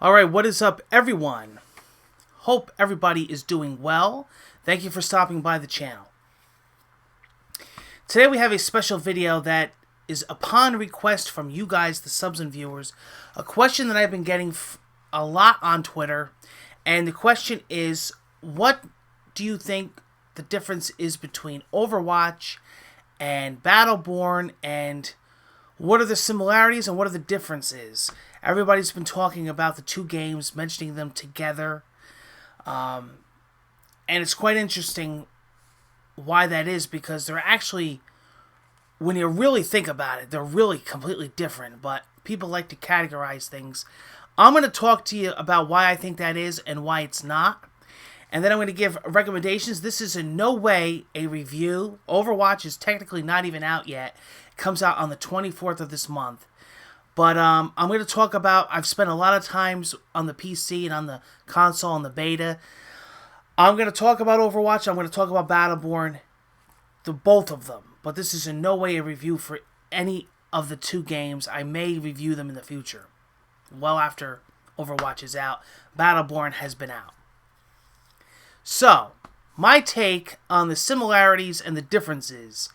Alright, what is up, everyone? Hope everybody is doing well. Thank you for stopping by the channel. Today we have a special video that is upon request from you guys, the subs and viewers. A question that I've been getting a lot on Twitter. And the question is, what do you think the difference is between Overwatch and Battleborn, and what are the similarities and what are the differences? Everybody's been talking about the two games, mentioning them together. And it's quite interesting why that is, because they're actually, when you really think about it, they're really completely different. But people like to categorize things. I'm going to talk to you about why I think that is and why it's not. And then I'm going to give recommendations. This is in no way a review. Overwatch is technically not even out yet. It comes out on the 24th of this month. But I'm going to talk about, I've spent a lot of times on the PC and on the console and the beta. I'm going to talk about Overwatch. I'm going to talk about Battleborn. Both of them. But this is in no way a review for any of the two games. I may review them in the future. Well after Overwatch is out. Battleborn has been out. So, my take on the similarities and the differences.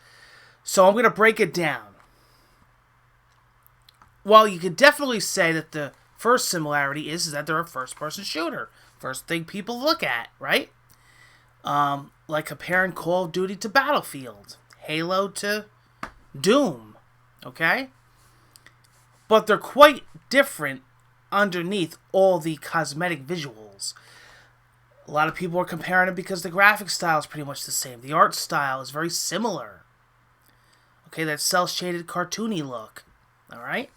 So I'm going to break it down. Well, you could definitely say that the first similarity is that they're a first-person shooter. First thing people look at, right? Like comparing Call of Duty to Battlefield. Halo to Doom. Okay? But they're quite different underneath all the cosmetic visuals. A lot of people are comparing them because the graphic style is pretty much the same. The art style is very similar. Okay, that cel-shaded cartoony look. Alright?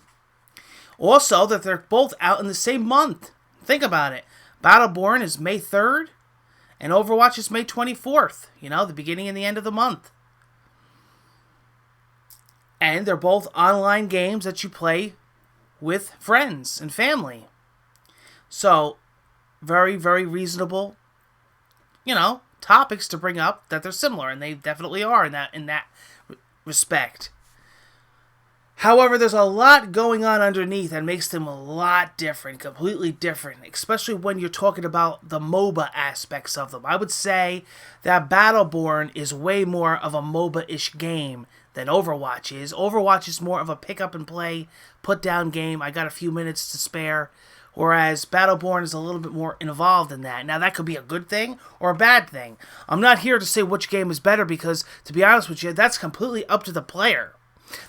Also, that they're both out in the same month. Think about it. Battleborn is May 3rd, and Overwatch is May 24th. You know, the beginning and the end of the month. And they're both online games that you play with friends and family. So, very, very reasonable, you know, topics to bring up that they're similar, and they definitely are in that respect. However, there's a lot going on underneath that makes them a lot different, completely different, especially when you're talking about the MOBA aspects of them. I would say that Battleborn is way more of a MOBA-ish game than Overwatch is. Overwatch is more of a pick-up-and-play, put-down game. I got a few minutes to spare. Whereas Battleborn is a little bit more involved in that. Now, that could be a good thing or a bad thing. I'm not here to say which game is better because, to be honest with you, that's completely up to the player.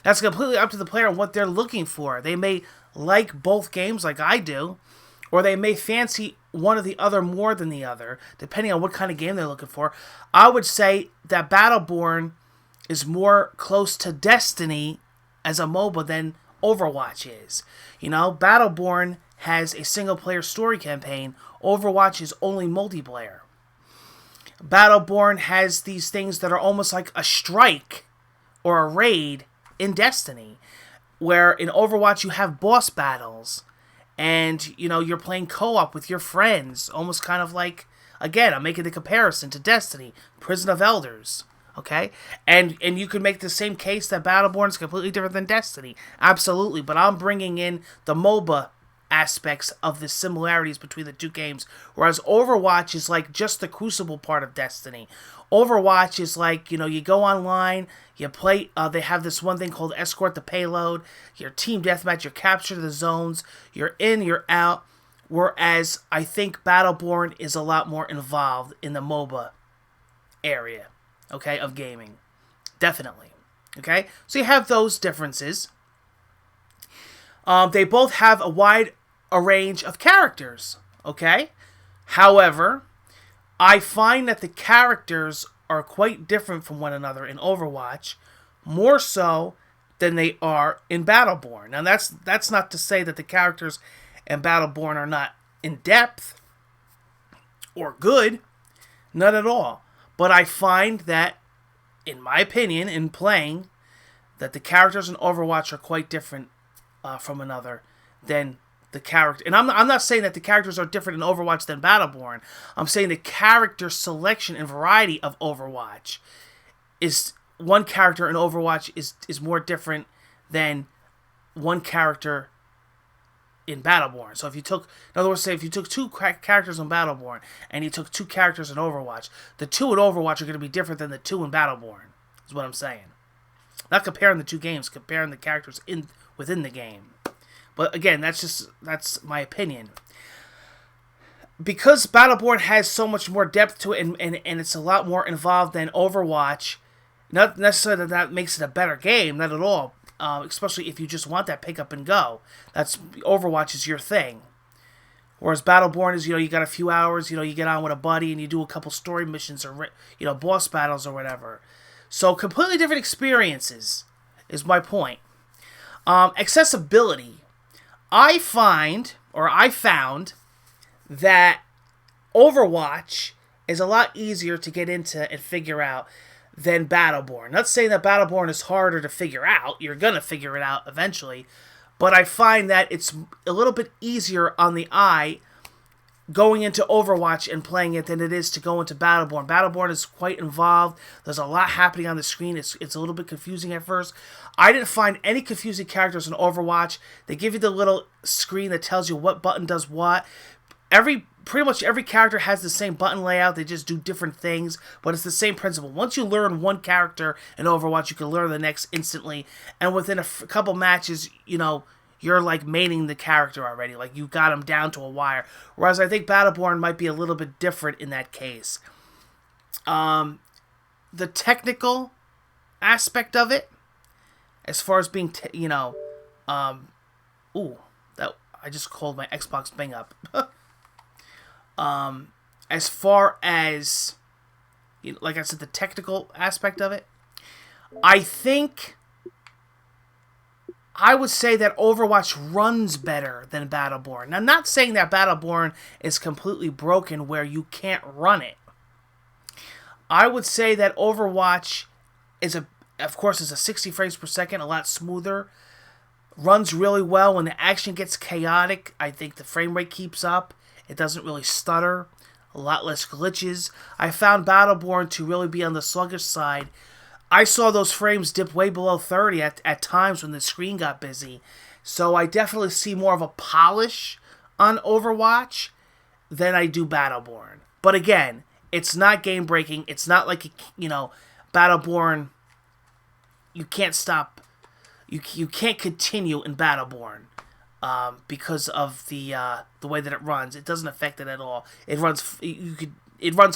That's completely up to the player and what they're looking for. They may like both games like I do, or they may fancy one or the other more than the other, depending on what kind of game they're looking for. I would say that Battleborn is more close to Destiny as a MOBA than Overwatch is. You know, Battleborn has a single-player story campaign. Overwatch is only multiplayer. Battleborn has these things that are almost like a strike or a raid in Destiny, where in Overwatch you have boss battles, and, you know, you're playing co-op with your friends, almost kind of like, again, I'm making the comparison to Destiny, Prison of Elders. Okay? And you could make the same case that Battleborn is completely different than Destiny. Absolutely. But I'm bringing in the MOBA aspects of the similarities between the two games. Whereas Overwatch is like just the Crucible part of Destiny. Overwatch is like, you know, you go online, you play, they have this one thing called Escort the Payload. Your team deathmatch, you capture the zones, you're in, you're out. Whereas I think Battleborn is a lot more involved in the MOBA area. Okay, of gaming. Definitely. Okay, so you have those differences. They both have a wide range of characters. Okay, however, I find that the characters are quite different from one another in Overwatch, more so than they are in Battleborn. Now, that's not to say that the characters in Battleborn are not in depth or good. Not at all. But I find that, in my opinion, in playing, that the characters in Overwatch are quite different from another than the character. And I'm not saying that the characters are different in Overwatch than Battleborn. I'm saying the character selection and variety of Overwatch is, one character in Overwatch is more different than one character in Battleborn. So if you took, in other words, say if you took two characters in Battleborn and you took two characters in Overwatch, the two in Overwatch are going to be different than the two in Battleborn, is what I'm saying. Not comparing the two games, comparing the characters within the game. But again, that's my opinion. Because Battleborn has so much more depth to it and it's a lot more involved than Overwatch, not necessarily that makes it a better game, not at all. Especially if you just want that pick up and go. That's Overwatch is your thing. Whereas Battleborn is, you got a few hours, you get on with a buddy and you do a couple story missions or, boss battles or whatever. So completely different experiences is my point. Accessibility. I found that Overwatch is a lot easier to get into and figure out than Battleborn. Not saying that Battleborn is harder to figure out. You're going to figure it out eventually. But I find that it's a little bit easier on the eye going into Overwatch and playing it than it is to go into Battleborn. Battleborn is quite involved. There's a lot happening on the screen. It's a little bit confusing at first. I didn't find any confusing characters in Overwatch. They give you the little screen that tells you what button does what. Pretty much every character has the same button layout. They just do different things, but it's the same principle. Once you learn one character in Overwatch, you can learn the next instantly. And within a couple matches, you're like maining the character already. Like you got him down to a wire. Whereas I think Battleborn might be a little bit different in that case. The technical aspect of it, as far as being, that I just called my Xbox Bing up. As far as, like I said, the technical aspect of it, I would say that Overwatch runs better than Battleborn. Now, I'm not saying that Battleborn is completely broken where you can't run it. I would say that Overwatch is a 60 frames per second, a lot smoother. Runs really well. When the action gets chaotic, I think the frame rate keeps up. It doesn't really stutter. A lot less glitches. I found Battleborn to really be on the sluggish side. I saw those frames dip way below 30 at times when the screen got busy. So I definitely see more of a polish on Overwatch than I do Battleborn. But again, it's not game breaking. It's not like, Battleborn, you can't stop. You can't continue in Battleborn. Because of the way that it runs. It doesn't affect it at all. It runs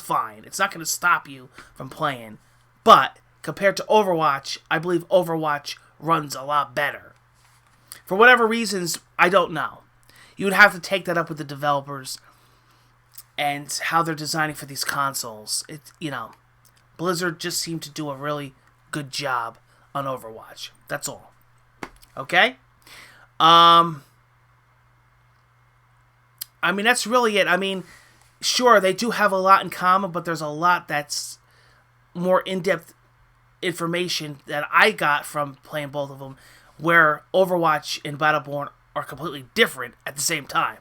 fine. It's not going to stop you from playing. But compared to Overwatch, I believe Overwatch runs a lot better. For whatever reasons, I don't know. You would have to take that up with the developers and how they're designing for these consoles. Blizzard just seemed to do a really good job on Overwatch. That's all. Okay? That's really it. Sure, they do have a lot in common, but there's a lot that's more in-depth information that I got from playing both of them, where Overwatch and Battleborn are completely different at the same time.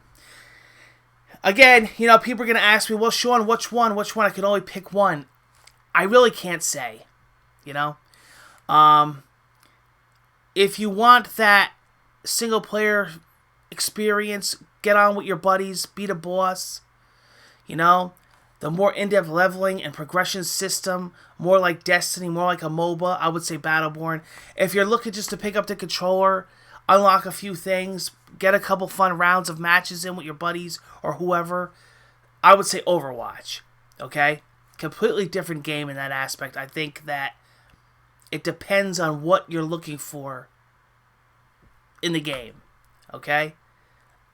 Again, people are going to ask me, well, Sean, which one? I can only pick one. I really can't say, If you want that single-player experience, get on with your buddies, beat a boss. The more in-depth leveling and progression system, more like Destiny, more like a MOBA, I would say Battleborn. If you're looking just to pick up the controller, unlock a few things, get a couple fun rounds of matches in with your buddies or whoever, I would say Overwatch. Okay? Completely different game in that aspect. I think that it depends on what you're looking for in the game. Okay?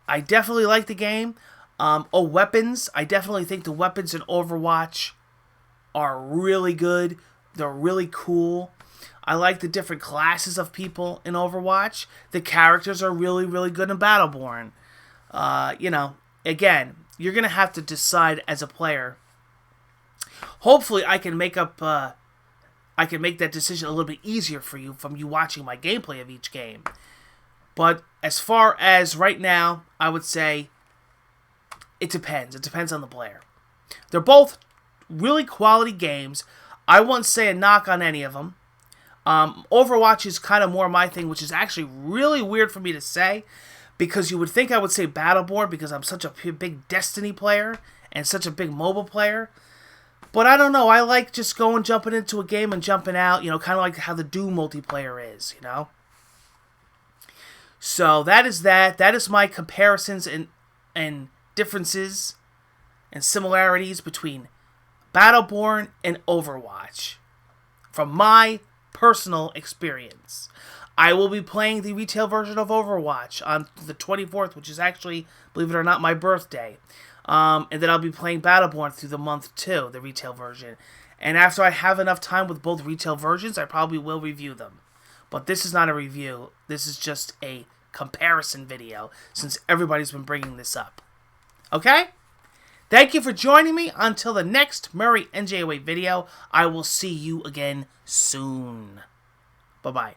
I definitely like the game. Weapons. I definitely think the weapons in Overwatch are really good. They're really cool. I like the different classes of people in Overwatch. The characters are really, really good in Battleborn. Again, you're going to have to decide as a player. Hopefully, I can make that decision a little bit easier for you from you watching my gameplay of each game. But as far as right now, I would say it depends. It depends on the player. They're both really quality games. I won't say a knock on any of them. Overwatch is kind of more my thing, which is actually really weird for me to say because you would think I would say Battleborn because I'm such a big Destiny player and such a big mobile player. But I don't know. I like just jumping into a game and jumping out, kind of like how the Doom multiplayer is, So that is that. That is my comparisons and differences and similarities between Battleborn and Overwatch from my personal experience. I will be playing the retail version of Overwatch on the 24th, which is actually, believe it or not, my birthday. And then I'll be playing Battleborn through the month too, the retail version. And after I have enough time with both retail versions, I probably will review them. But this is not a review. This is just a comparison video, since everybody's been bringing this up. Okay? Thank you for joining me. Until the next Murray NJ08 video, I will see you again soon. Bye-bye.